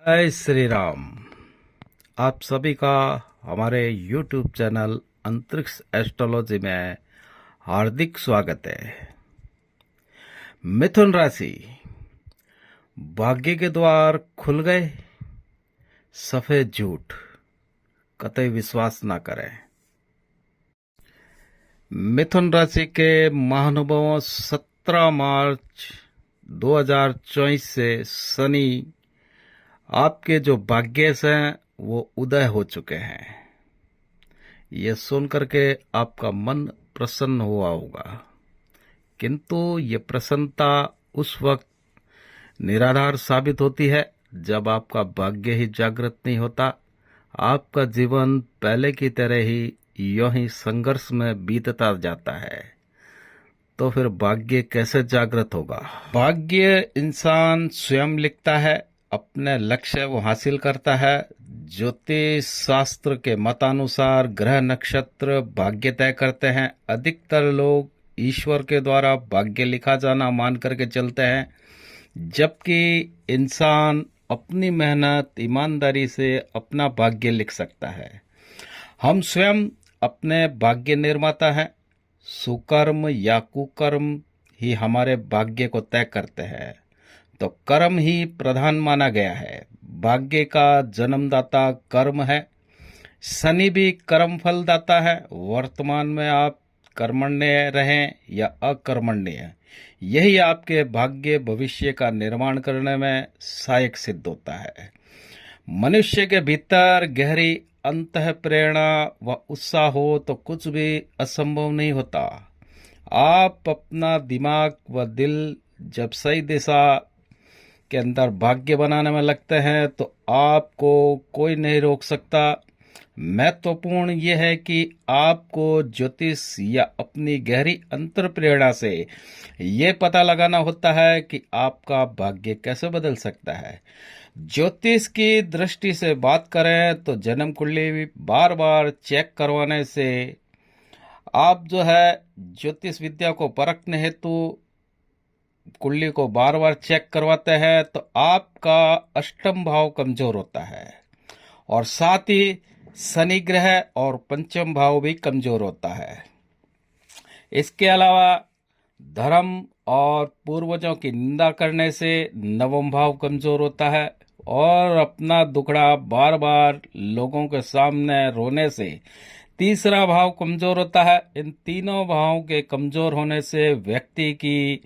जय श्री राम। आप सभी का हमारे YouTube चैनल अंतरिक्ष एस्ट्रोलॉजी में हार्दिक स्वागत है। मिथुन राशि, भाग्य के द्वार खुल गए। सफेद झूठ कतई विश्वास ना करें। मिथुन राशि के महानुभावों 17 मार्च 2024 से शनि आपके जो भाग्येश हैं वो उदय हो चुके हैं। ये सुन करके आपका मन प्रसन्न हुआ होगा, किंतु ये प्रसन्नता उस वक्त निराधार साबित होती है जब आपका भाग्य ही जागृत नहीं होता। आपका जीवन पहले की तरह ही यूं ही संघर्ष में बीतता जाता है, तो फिर भाग्य कैसे जागृत होगा। भाग्य इंसान स्वयं लिखता है, अपने लक्ष्य वो हासिल करता है। ज्योतिष शास्त्र के मतानुसार ग्रह नक्षत्र भाग्य तय करते हैं। अधिकतर लोग ईश्वर के द्वारा भाग्य लिखा जाना मान करके चलते हैं, जबकि इंसान अपनी मेहनत ईमानदारी से अपना भाग्य लिख सकता है। हम स्वयं अपने भाग्य निर्माता हैं। सुकर्म या कुकर्म ही हमारे भाग्य को तय करते हैं, तो कर्म ही प्रधान माना गया है। भाग्य का जन्मदाता कर्म है। शनि भी कर्म फल दाता है। वर्तमान में आप कर्मण्य रहें या अकर्मण्य, यही आपके भाग्य भविष्य का निर्माण करने में सहायक सिद्ध होता है। मनुष्य के भीतर गहरी अंतः प्रेरणा व उत्साह हो तो कुछ भी असंभव नहीं होता। आप अपना दिमाग व दिल जब सही दिशा के अंदर भाग्य बनाने में लगते हैं तो आपको कोई नहीं रोक सकता। महत्वपूर्ण यह है कि आपको ज्योतिष या अपनी गहरी अंतर प्रेरणा से ये पता लगाना होता है कि आपका भाग्य कैसे बदल सकता है। ज्योतिष की दृष्टि से बात करें तो जन्म कुंडली बार बार चेक करवाने से आप जो है ज्योतिष विद्या को परखने हेतु कुंडली को बार बार चेक करवाते हैं तो आपका अष्टम भाव कमजोर होता है और साथ ही शनि ग्रह और पंचम भाव भी कमजोर होता है। इसके अलावा धर्म और पूर्वजों की निंदा करने से नवम भाव कमजोर होता है और अपना दुखड़ा बार बार लोगों के सामने रोने से तीसरा भाव कमजोर होता है। इन तीनों भावों के कमजोर होने से व्यक्ति की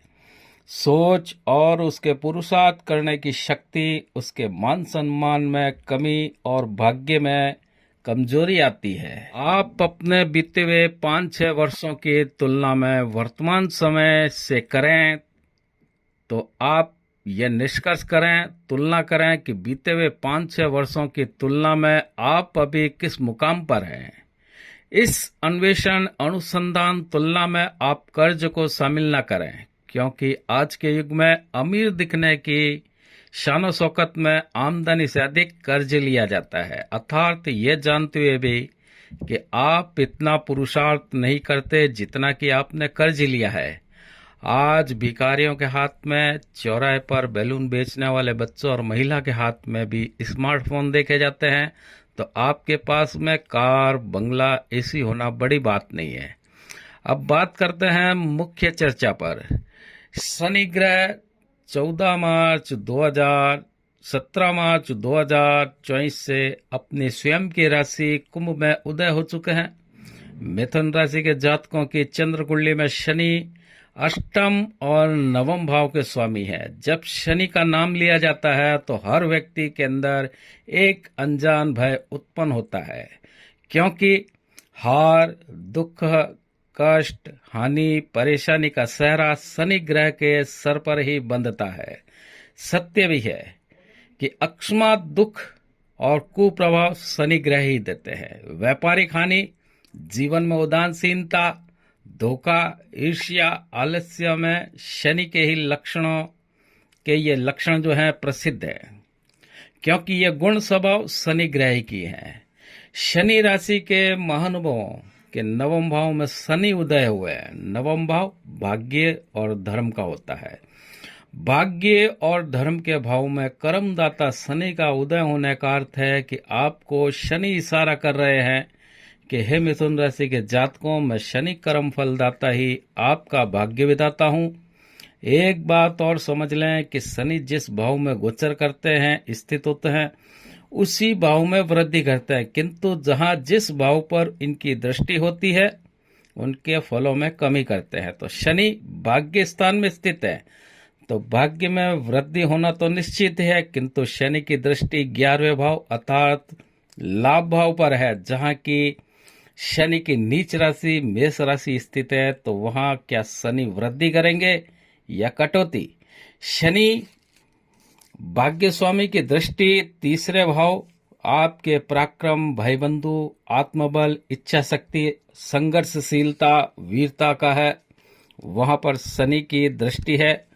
सोच और उसके पुरुषार्थ करने की शक्ति, उसके मान सम्मान में कमी और भाग्य में कमजोरी आती है। आप अपने बीते हुए 5-6 वर्षों की तुलना में वर्तमान समय से करें तो आप ये निष्कर्ष करें, तुलना करें कि बीते हुए 5-6 वर्षों की तुलना में आप अभी किस मुकाम पर हैं। इस अन्वेषण अनुसंधान तुलना में आप कर्ज को शामिल न करें, क्योंकि आज के युग में अमीर दिखने की शान शौकत में आमदनी से अधिक कर्ज लिया जाता है, अर्थात ये जानते हुए भी कि आप इतना पुरुषार्थ नहीं करते जितना कि आपने कर्ज लिया है। आज भिखारियों के हाथ में, चौराहे पर बैलून बेचने वाले बच्चों और महिला के हाथ में भी स्मार्टफोन देखे जाते हैं, तो आपके पास में कार, बंगला, एसी होना बड़ी बात नहीं है। अब बात करते हैं मुख्य चर्चा पर। शनि ग्रह 17 मार्च 2024 से अपनी स्वयं की राशि कुंभ में उदय हो चुके हैं। मिथुन राशि के जातकों की चंद्र कुंडली में शनि अष्टम और नवम भाव के स्वामी है। जब शनि का नाम लिया जाता है तो हर व्यक्ति के अंदर एक अनजान भय उत्पन्न होता है, क्योंकि हार, दुख, कष्ट, हानि, परेशानी का सहरा शनि ग्रह के सर पर ही बंधता है। सत्य भी है कि अकस्मात दुख और कुप्रभाव शनि ग्रह ही देते हैं। व्यापारिक हानि, जीवन में उदासीनता, धोखा, ईर्ष्या, आलस्य में शनि के ही लक्षणों के ये लक्षण जो हैं प्रसिद्ध है, क्योंकि ये गुण स्वभाव शनि ग्रह की हैं। शनि राशि के महानुभावों के नवम भाव में शनि उदय हुए हैं। नवम भाव भाग्य और धर्म का होता है। भाग्य और धर्म के भाव में कर्मदाता शनि का उदय होने का अर्थ है कि आपको शनि इशारा कर रहे हैं कि हे मिथुन राशि के जातकों, मैं शनि कर्म फलदाता ही आपका भाग्य विधाता हूं। एक बात और समझ लें कि शनि जिस भाव में गोचर करते हैं, स्थित होते हैं, उसी भाव में वृद्धि करते हैं, किंतु जहां जिस भाव पर इनकी दृष्टि होती है उनके फलों में कमी करते हैं। तो शनि भाग्य स्थान में स्थित है तो भाग्य में वृद्धि होना तो निश्चित है, किंतु शनि की दृष्टि 11वें भाव अर्थात लाभ भाव पर है, जहां की शनि की नीच राशि मेष राशि स्थित है। तो वहां क्या शनि वृद्धि करेंगे या कटौती? शनि भाग्य स्वामी की दृष्टि 3रे भाव आपके पराक्रम, भाई बंधु, आत्मबल, इच्छा शक्ति, संघर्षशीलता, वीरता का है, वहां पर शनि की दृष्टि है।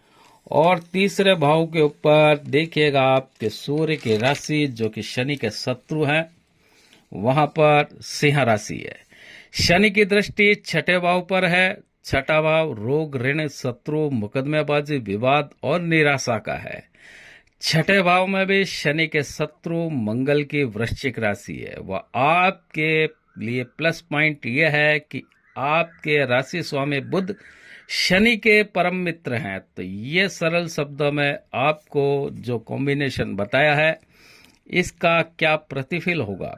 और 3रे भाव के ऊपर देखिएगा आपके सूर्य की राशि जो कि शनि के शत्रु हैं, वहां पर सिंह राशि है। शनि की दृष्टि 6ठे भाव पर है। 6ठा भाव रोग, ऋण, शत्रु, मुकदमेबाजी, विवाद और निराशा का है। 6ठे भाव में भी शनि के शत्रु मंगल की वृश्चिक राशि है। वह आपके लिए प्लस पॉइंट यह है कि आपके राशि स्वामी बुध शनि के परम मित्र हैं। तो ये सरल शब्दों में आपको जो कॉम्बिनेशन बताया है इसका क्या प्रतिफल होगा?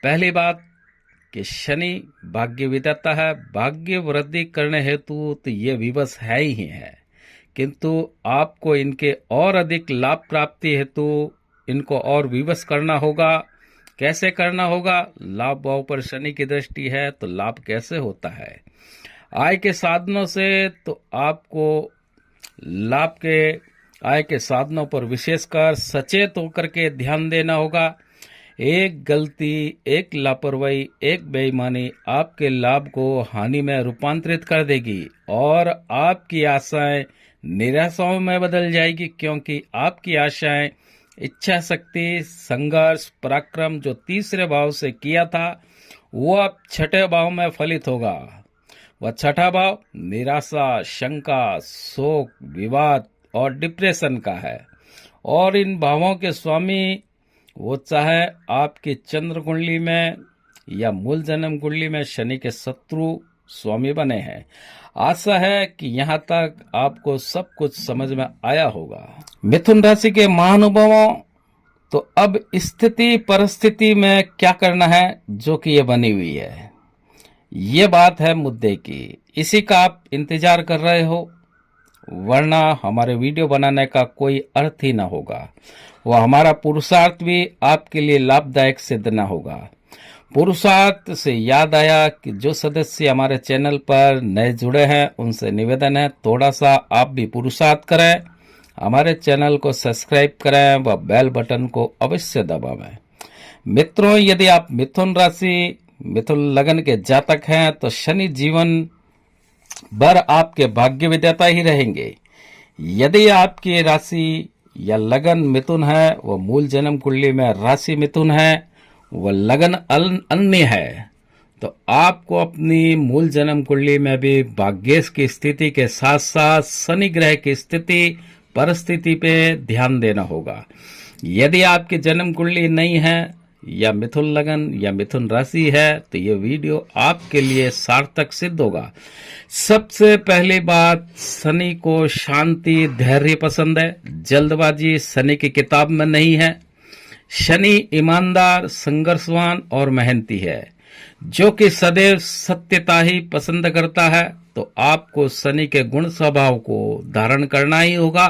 पहली बात कि शनि भाग्य विधाता है, भाग्य वृद्धि करने हेतु तो ये विवश है ही है, किंतु आपको इनके और अधिक लाभ प्राप्ति हेतु इनको और विवश करना होगा। कैसे करना होगा? लाभ भाव पर शनि की दृष्टि है तो लाभ कैसे होता है? आय के साधनों से तो आपको लाभ के आय के साधनों पर विशेषकर सचेत होकर के ध्यान देना होगा। एक गलती, एक लापरवाही, एक बेईमानी आपके लाभ को हानि में रूपांतरित कर देगी और आपकी आशाएं निराशाओं में बदल जाएगी, क्योंकि आपकी आशाएं, इच्छा शक्ति, संघर्ष, पराक्रम जो 3रे भाव से किया था वो अब 6ठे भाव में फलित होगा। वह 6ठा भाव निराशा, शंका, शोक, विवाद और डिप्रेशन का है। और इन भावों के स्वामी वो चाहे आपकी चंद्र कुंडली में या मूल जन्म कुंडली में शनि के शत्रु स्वामी बने हैं। आशा है कि यहाँ तक आपको सब कुछ समझ में आया होगा। मिथुन राशि के महानुभावों, तो अब स्थिति परिस्थिति में क्या करना है जो कि ये बनी हुई है, ये बात है मुद्दे की। इसी का आप इंतजार कर रहे हो, वरना हमारे वीडियो बनाने का कोई अर्थ ही ना होगा। वह हमारा पुरुषार्थ भी आपके लिए लाभदायक सिद्ध न होगा। पुरुषार्थ से याद आया कि जो सदस्य हमारे चैनल पर नए जुड़े हैं उनसे निवेदन है थोड़ा सा आप भी पुरुषार्थ करें, हमारे चैनल को सब्सक्राइब करें व बेल बटन को अवश्य दबावें। मित्रों, यदि आप मिथुन राशि, मिथुन लगन के जातक हैं तो शनि जीवन भर आपके भाग्य विधाता ही रहेंगे। यदि आपकी राशि या लगन मिथुन है, वह मूल जन्म कुंडली में राशि मिथुन है, वह लगन अन्य है, तो आपको अपनी मूल जन्म कुंडली में भी भाग्येश की स्थिति के साथ साथ शनि ग्रह की स्थिति परिस्थिति पे ध्यान देना होगा। यदि आपकी जन्म कुंडली नहीं है या मिथुन लगन या मिथुन राशि है तो ये वीडियो आपके लिए सार्थक सिद्ध होगा। सबसे पहली बात, शनि को शांति, धैर्य पसंद है, जल्दबाजी शनि की किताब में नहीं है। शनि ईमानदार, संघर्षवान और मेहनती है, जो कि सदैव सत्यता ही पसंद करता है। तो आपको शनि के गुण स्वभाव को धारण करना ही होगा।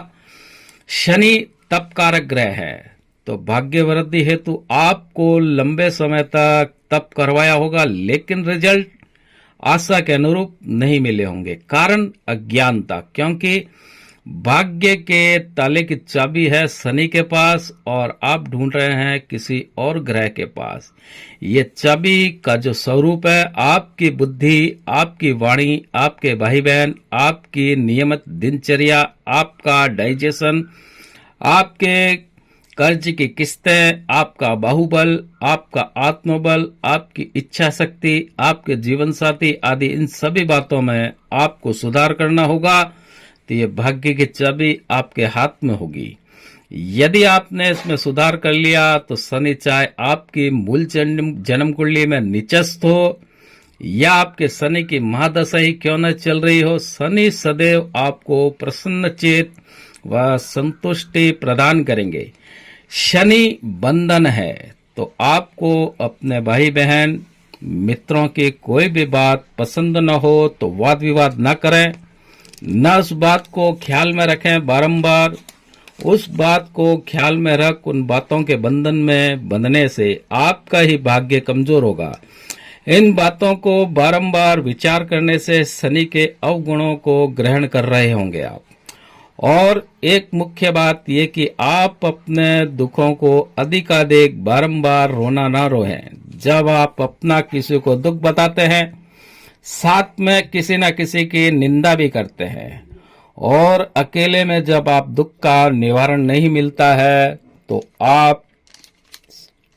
शनि तप कारक ग्रह है, तो भाग्य वृद्धि हेतु आपको लंबे समय तक तप करवाया होगा, लेकिन रिजल्ट आशा के अनुरूप नहीं मिले होंगे। कारण अज्ञानता, क्योंकि भाग्य के ताले की चाबी है शनि के पास और आप ढूंढ रहे हैं किसी और ग्रह के पास। ये चाबी का जो स्वरूप है आपकी बुद्धि, आपकी वाणी, आपके भाई बहन, आपकी नियमित दिनचर्या, आपका डाइजेशन, आपके कर्ज की किस्तें, आपका बाहुबल, आपका आत्मबल, आपकी इच्छा शक्ति, आपके जीवन साथी आदि, इन सभी बातों में आपको सुधार करना होगा। तो ये भाग्य की चाबी आपके हाथ में होगी। यदि आपने इसमें सुधार कर लिया तो शनि चाहे आपकी मूल जन्म कुंडली में निचस्त हो या आपके शनि की महादशा ही क्यों न चल रही हो, शनि सदैव आपको प्रसन्नचित व संतुष्टि प्रदान करेंगे। शनि बंधन है, तो आपको अपने भाई बहन मित्रों की कोई भी बात पसंद न हो तो वाद विवाद न करें, न उस बात को ख्याल में रखें बारंबार। उस बात को ख्याल में रख उन बातों के बंधन में बंधने से आपका ही भाग्य कमजोर होगा। इन बातों को बारंबार विचार करने से शनि के अवगुणों को ग्रहण कर रहे होंगे आप। और एक मुख्य बात यह कि आप अपने दुखों को अधिकाधिक बारंबार रोना ना रोएं। जब आप अपना किसी को दुख बताते हैं, साथ में किसी न किसी की निंदा भी करते हैं, और अकेले में जब आप दुख का निवारण नहीं मिलता है तो आप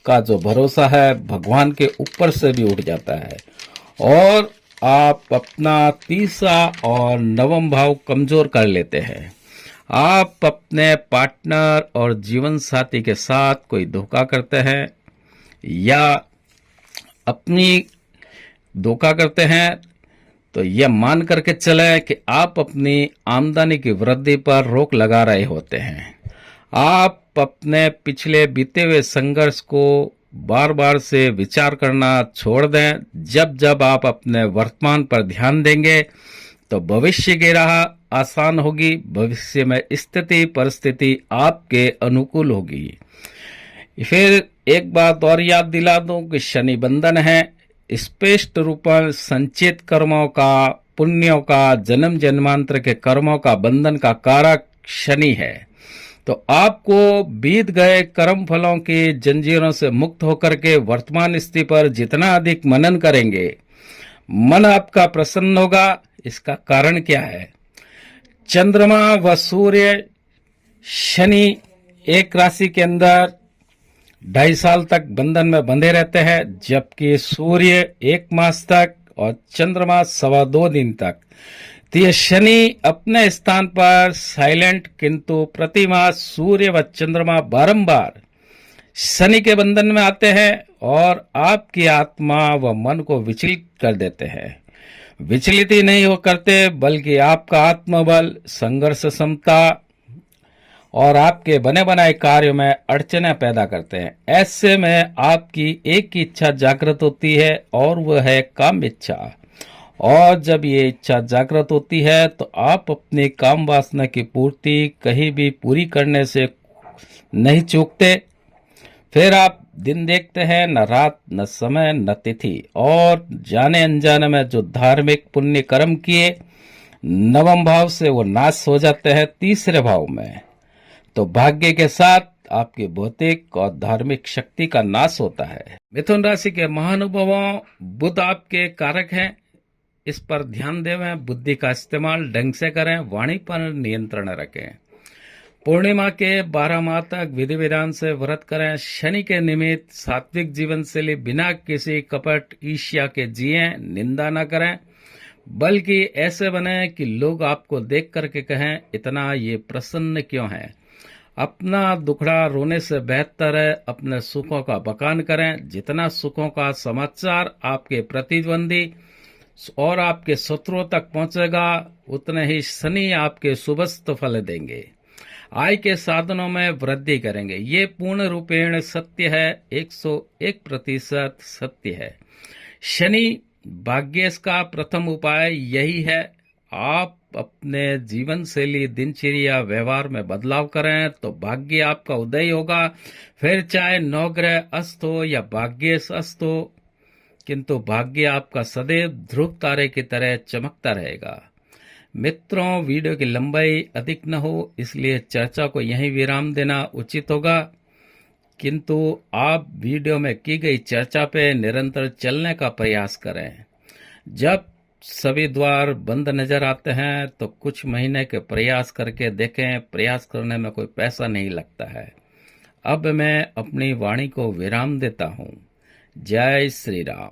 का जो भरोसा है भगवान के ऊपर से भी उठ जाता है और आप अपना तीसरा और नवम भाव कमजोर कर लेते हैं। आप अपने पार्टनर और जीवन साथी के साथ कोई धोखा करते हैं या अपनी धोखा करते हैं तो यह मान करके चले कि आप अपनी आमदनी की वृद्धि पर रोक लगा रहे होते हैं। आप अपने पिछले बीते हुए संघर्ष को बार बार से विचार करना छोड़ दें। जब जब आप अपने वर्तमान पर ध्यान देंगे तो भविष्य की राह आसान होगी। भविष्य में स्थिति परिस्थिति आपके अनुकूल होगी। फिर एक बात और याद दिला दूं कि शनि बंधन है। स्पष्ट रूप में संचित कर्मों का, पुण्यों का, जन्म जन्मांतर के कर्मों का बंधन का कारक शनि है। तो आपको बीत गए कर्म फलों की जंजीरों से मुक्त होकर के वर्तमान स्थिति पर जितना अधिक मनन करेंगे, मन आपका प्रसन्न होगा। इसका कारण क्या है? चंद्रमा व सूर्य शनि एक राशि के अंदर 2.5 साल तक बंधन में बंधे रहते हैं, जबकि सूर्य 1 मास तक और चंद्रमा 2.25 दिन तक। तो ये शनि अपने स्थान पर साइलेंट, किंतु प्रतिमास सूर्य व चंद्रमा बारंबार शनि के बंधन में आते हैं और आपकी आत्मा व मन को विचलित कर देते हैं। विचलित ही नहीं हो करते, बल्कि आपका आत्मबल, संघर्ष क्षमता और आपके बने बनाए कार्यों में अड़चनें पैदा करते हैं। ऐसे में आपकी एक ही इच्छा जागृत होती है और वह है काम इच्छा। और जब ये इच्छा जागृत होती है तो आप अपनी काम वासना की पूर्ति कहीं भी पूरी करने से नहीं चूकते। फिर आप दिन देखते हैं, न रात, न समय, न तिथि, और जाने अनजाने में जो धार्मिक पुण्य कर्म किए नवम भाव से वो नाश हो जाते हैं तीसरे भाव में। तो भाग्य के साथ आपकी भौतिक और धार्मिक शक्ति का नाश होता है। मिथुन राशि के महानुभावों, बुध आपके कारक हैं। इस पर ध्यान देवें, बुद्धि का इस्तेमाल ढंग से करें, वाणी पर नियंत्रण रखें। पूर्णिमा के 12 माह तक विधि विधान से व्रत करें। शनि के निमित्त सात्विक जीवन शैली बिना किसी कपट ईर्ष्या के जिए, निंदा न करें, बल्कि ऐसे बने कि लोग आपको देख करके कहें इतना ये प्रसन्न क्यों है। अपना दुखड़ा रोने से बेहतर है अपने सुखों का बखान करें। जितना सुखों का समाचार आपके प्रतिद्वंदी और आपके शत्रुओं तक पहुंचेगा, उतने ही शनि आपके शुभस्थ फल देंगे, आय के साधनों में वृद्धि करेंगे। ये पूर्ण रूपेण सत्य है, 101% सत्य है। शनि भाग्य का प्रथम उपाय यही है। आप अपने जीवन शैली, दिनचर्या, व्यवहार में बदलाव करें तो भाग्य आपका उदय होगा। फिर चाहे नवग्रह अस्त हो या भाग्य अस्त हो, किंतु भाग्य आपका सदैव ध्रुव तारे की तरह चमकता रहेगा। मित्रों, वीडियो की लंबाई अधिक न हो, इसलिए चर्चा को यहीं विराम देना उचित होगा, किंतु आप वीडियो में की गई चर्चा पे निरंतर चलने का प्रयास करें। जब सभी द्वार बंद नजर आते हैं तो कुछ महीने के प्रयास करके देखें। प्रयास करने में कोई पैसा नहीं लगता है। अब मैं अपनी वाणी को विराम देता हूँ। जय श्री राम।